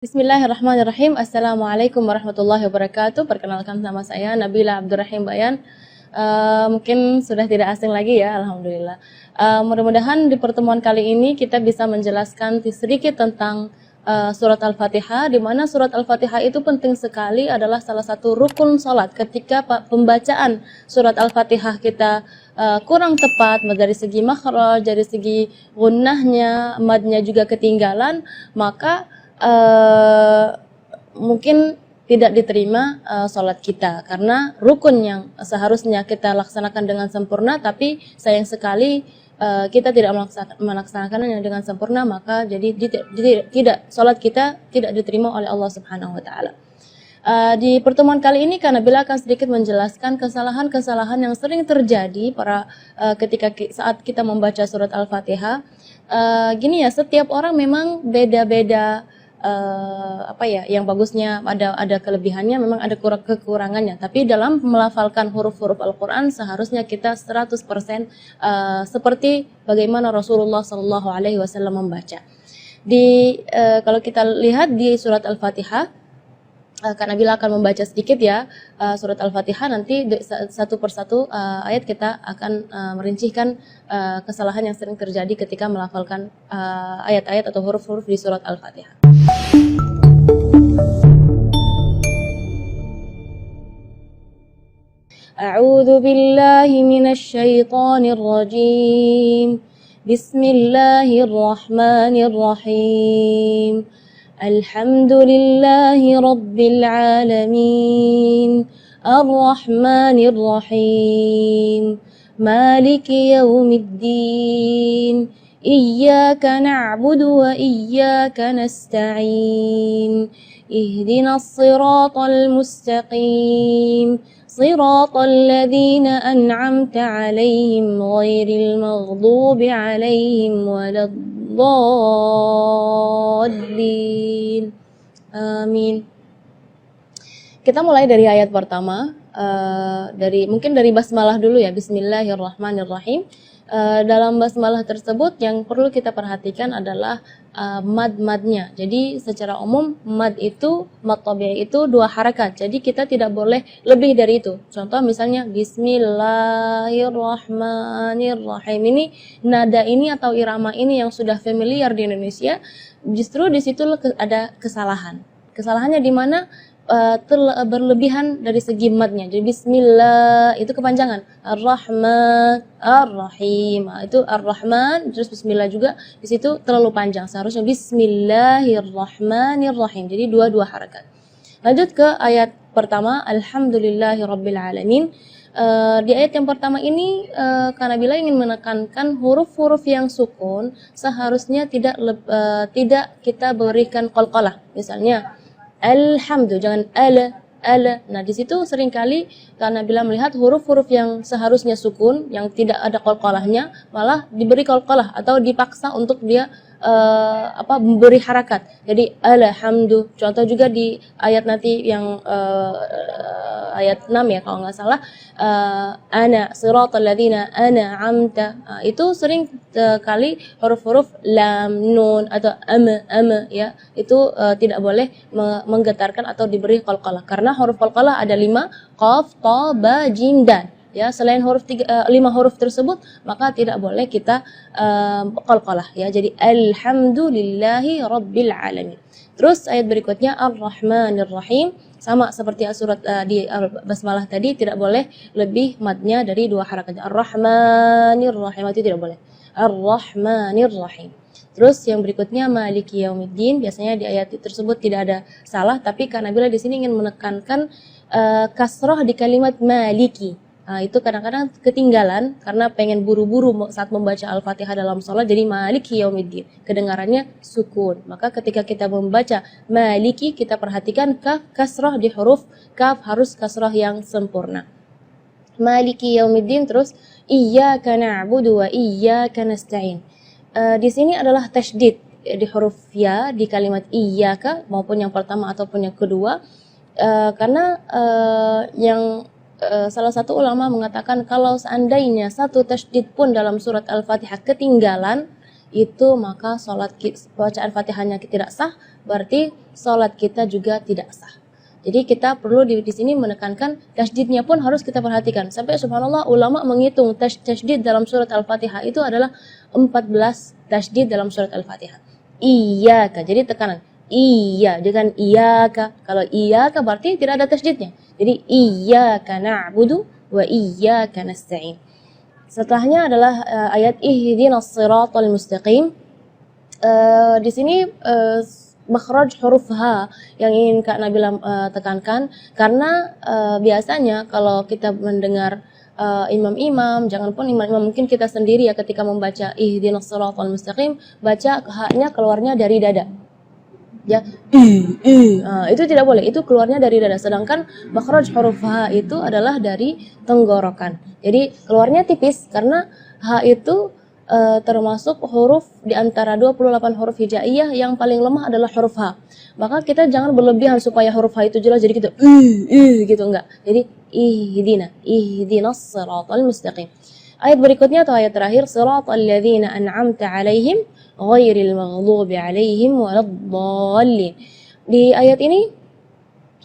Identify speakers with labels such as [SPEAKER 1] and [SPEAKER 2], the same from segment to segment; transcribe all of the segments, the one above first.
[SPEAKER 1] Bismillahirrahmanirrahim. Assalamualaikum warahmatullahi wabarakatuh. Perkenalkan, nama saya Nabila Abdurrahim Bayan. Mungkin sudah tidak asing lagi ya, alhamdulillah. Mudah-mudahan di pertemuan kali ini kita bisa menjelaskan sedikit tentang surat Al-Fatihah, di mana surat Al-Fatihah itu penting sekali, adalah salah satu rukun salat. Ketika pembacaan surat Al-Fatihah kita kurang tepat dari segi makhraj, dari segi gunnahnya, madnya juga ketinggalan, maka mungkin tidak diterima sholat kita, karena rukun yang seharusnya kita laksanakan dengan sempurna, tapi sayang sekali kita tidak melaksanakannya dengan sempurna, maka jadi tidak sholat kita tidak diterima oleh Allah Subhanahu Wa Taala. Di pertemuan kali ini Nabila akan sedikit menjelaskan kesalahan-kesalahan yang sering terjadi ketika saat kita membaca surat Al-Fatihah. Gini ya, setiap orang memang beda-beda. Yang bagusnya ada kelebihannya, memang ada kekurangannya, tapi dalam melafalkan huruf-huruf Al-Quran seharusnya kita 100% seperti bagaimana Rasulullah SAW membaca. Kalau kita lihat di surat Al-Fatihah, Kak Nabila akan membaca sedikit ya surat Al-Fatihah, nanti satu persatu ayat kita akan merincikan kesalahan yang sering terjadi ketika melafalkan ayat-ayat atau huruf-huruf di surat Al-Fatihah. A'udzu billahi minasy syaithanir rajim. Bismillahirrahmanirrahim. Alhamdulillahi rabbil alamin. Ar-Rahmanir Rahim. Maliki yaumiddin. Iyyaka na'budu wa iyyaka nasta'in. Ihdinas siratal mustaqim. Siratal ladzina an'amta 'alaihim ghairil maghdubi 'alaihim waladdallin. Amin. Kita mulai dari ayat pertama, mungkin dari basmalah dulu ya. Bismillahirrahmanirrahim. Dalam basmalah tersebut yang perlu kita perhatikan adalah mad-madnya. Jadi secara umum mad tabi'i itu 2 harakat. Jadi kita tidak boleh lebih dari itu. Contoh misalnya Bismillahirrahmanirrahim. Ini nada ini atau irama ini yang sudah familiar di Indonesia, justru di situ ada kesalahan. Kesalahannya di mana? Berlebihan dari segi madnya. Jadi bismillah itu kepanjangan. Ar-Rahman, Ar-Rahim. Itu Ar-Rahman terus bismillah juga di situ terlalu panjang. Seharusnya Bismillahirrahmanirrahim. Jadi dua harakat. Lanjut ke ayat pertama, Alhamdulillahirabbil alamin. Di ayat yang pertama ini karena bila ingin menekankan huruf-huruf yang sukun seharusnya tidak kita berikan qalqalah. Misalnya alhamdu, jangan ala. Nah, di situ seringkali karena bila melihat huruf-huruf yang seharusnya sukun, yang tidak ada qalqalahnya, malah diberi qalqalah atau dipaksa untuk dia memberi harakat. Jadi alhamdu. Contoh juga di ayat nanti yang ayat 6 ya kalau nggak salah, ana siratal ladzina an'amta. Itu sering kali huruf-huruf lam, nun atau ama ya, itu tidak boleh menggetarkan atau diberi qalqalah, karena huruf qalqalah ada 5, qaf, ta, ba, jim, dal. Ya, selain 5 huruf tersebut maka tidak boleh kita qalqalah ya. Jadi alhamdulillahi rabbil alamin. Terus ayat berikutnya Ar-Rahmanir Rahim, sama seperti surat di basmalah tadi, tidak boleh lebih madnya dari 2 harakat. Ar-Rahmanir Rahim itu tidak boleh. Ar-Rahmanir Rahim. Terus yang berikutnya Maliki Yaumiddin, biasanya di ayat tersebut tidak ada salah, tapi karena bila di sini ingin menekankan kasrah di kalimat Maliki. Itu kadang-kadang ketinggalan karena pengen buru-buru saat membaca Al-Fatihah dalam sholat, jadi Maliki Yaumiddin kedengarannya sukun. Maka ketika kita membaca Maliki, kita perhatikan kaf kasrah di huruf kaf harus kasrah yang sempurna. Maliki Yaumiddin. Terus Iyyaka na'budu wa iyyaka nasta'in. Di sini adalah tasydid di huruf ya di kalimat iyyaka, maupun yang pertama ataupun yang kedua, karena salah satu ulama mengatakan kalau seandainya satu tasydid pun dalam surat Al-Fatihah ketinggalan, itu maka bacaan Fatihahnya tidak sah, berarti salat kita juga tidak sah. Jadi kita perlu di sini menekankan tasydidnya pun harus kita perhatikan. Sampai subhanallah ulama menghitung tasydid dalam surat Al-Fatihah itu adalah 14 tasydid dalam surat Al-Fatihah. Iyyaka, jadi tekanan. Iya, jangan iyaka. Kalau iyaka berarti tidak ada tasydidnya. Jadi iyyaka na'budu wa iyyaka nasta'in. Setelahnya adalah ayat ihdinas siratal mustaqim. Di sini makhraj huruf H yang ingin Kak Nabila tekankan, karena biasanya kalau kita mendengar imam-imam, jangan pun imam-imam, mungkin kita sendiri ya ketika membaca ihdinas siratal mustaqim, baca H-nya keluarnya dari dada. Ya, itu tidak boleh, itu keluarnya dari dada. Sedangkan makhraj huruf H itu adalah dari tenggorokan. Jadi keluarnya tipis karena H itu termasuk huruf di antara 28 huruf hijaiyah yang paling lemah adalah huruf H. Maka kita jangan berlebihan supaya huruf H itu jelas jadi gitu. Gitu enggak. Jadi ihdinas siratal mustaqim. Ayat berikutnya atau ayat terakhir, siratal ladzina an'amta 'alaihim ghairil maghdubi 'alaihim waladdallin. Di ayat ini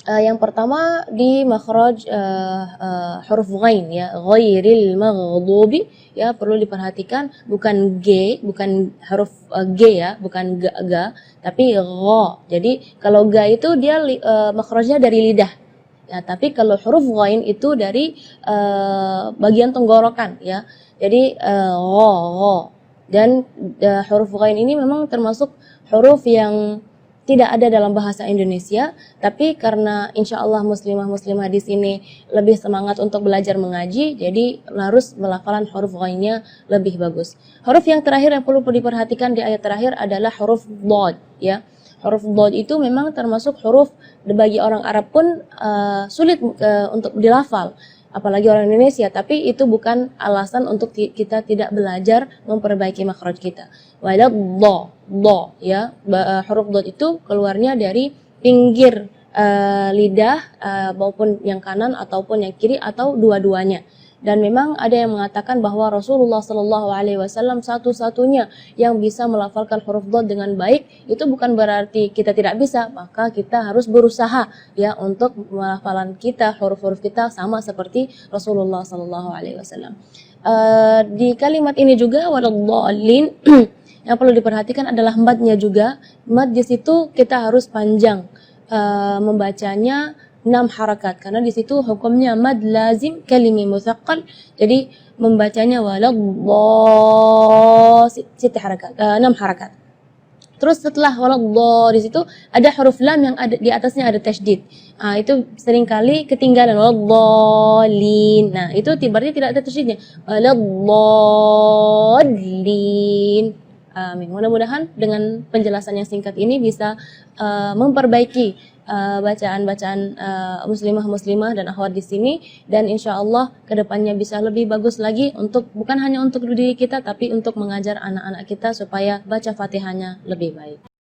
[SPEAKER 1] yang pertama di makhraj huruf ghain ya, ghairil maghdubi ya, perlu diperhatikan bukan G, bukan huruf G ya, bukan ga, tapi gha. Jadi kalau ga itu dia makhrajnya dari lidah. Ya, tapi kalau huruf ghain itu dari bagian tenggorokan ya. Jadi gha. Dan huruf ghain ini memang termasuk huruf yang tidak ada dalam bahasa Indonesia, tapi karena insya Allah muslimah-muslimah di sini lebih semangat untuk belajar mengaji, jadi harus melafalan huruf ghainnya lebih bagus. Huruf yang terakhir yang perlu diperhatikan di ayat terakhir adalah huruf dhad ya. Huruf dhad itu memang termasuk huruf bagi orang Arab pun sulit untuk dilafal, apalagi orang Indonesia, tapi itu bukan alasan untuk kita tidak belajar memperbaiki makhraj kita. Waladh ya, huruf dhad itu keluarnya dari pinggir lidah maupun yang kanan ataupun yang kiri atau dua-duanya. Dan memang ada yang mengatakan bahwa Rasulullah Shallallahu Alaihi Wasallam satu-satunya yang bisa melafalkan huruf dhad dengan baik. Itu bukan berarti kita tidak bisa, maka kita harus berusaha ya untuk melafalan kita, huruf-huruf kita sama seperti Rasulullah Shallallahu Alaihi Wasallam. Di kalimat ini juga waladdallin yang perlu diperhatikan adalah madnya juga. Mad di situ kita harus panjang membacanya 6 harakat, karena di situ hukumnya mad lazim kalimi mutsaqqal. Jadi membacanya waladh 6 harakat. Terus setelah waladh di situ ada huruf lam yang ada di atasnya ada tasydid. Itu seringkali ketinggalan waladhdallin. Nah, itu berarti tidak ada tasydidnya. Waladhdallin. Amin. Mudah-mudahan dengan penjelasan yang singkat ini bisa memperbaiki bacaan-bacaan muslimah-muslimah dan akhwat di sini, dan insya Allah kedepannya bisa lebih bagus lagi untuk bukan hanya untuk diri kita tapi untuk mengajar anak-anak kita supaya baca Fatihahnya lebih baik.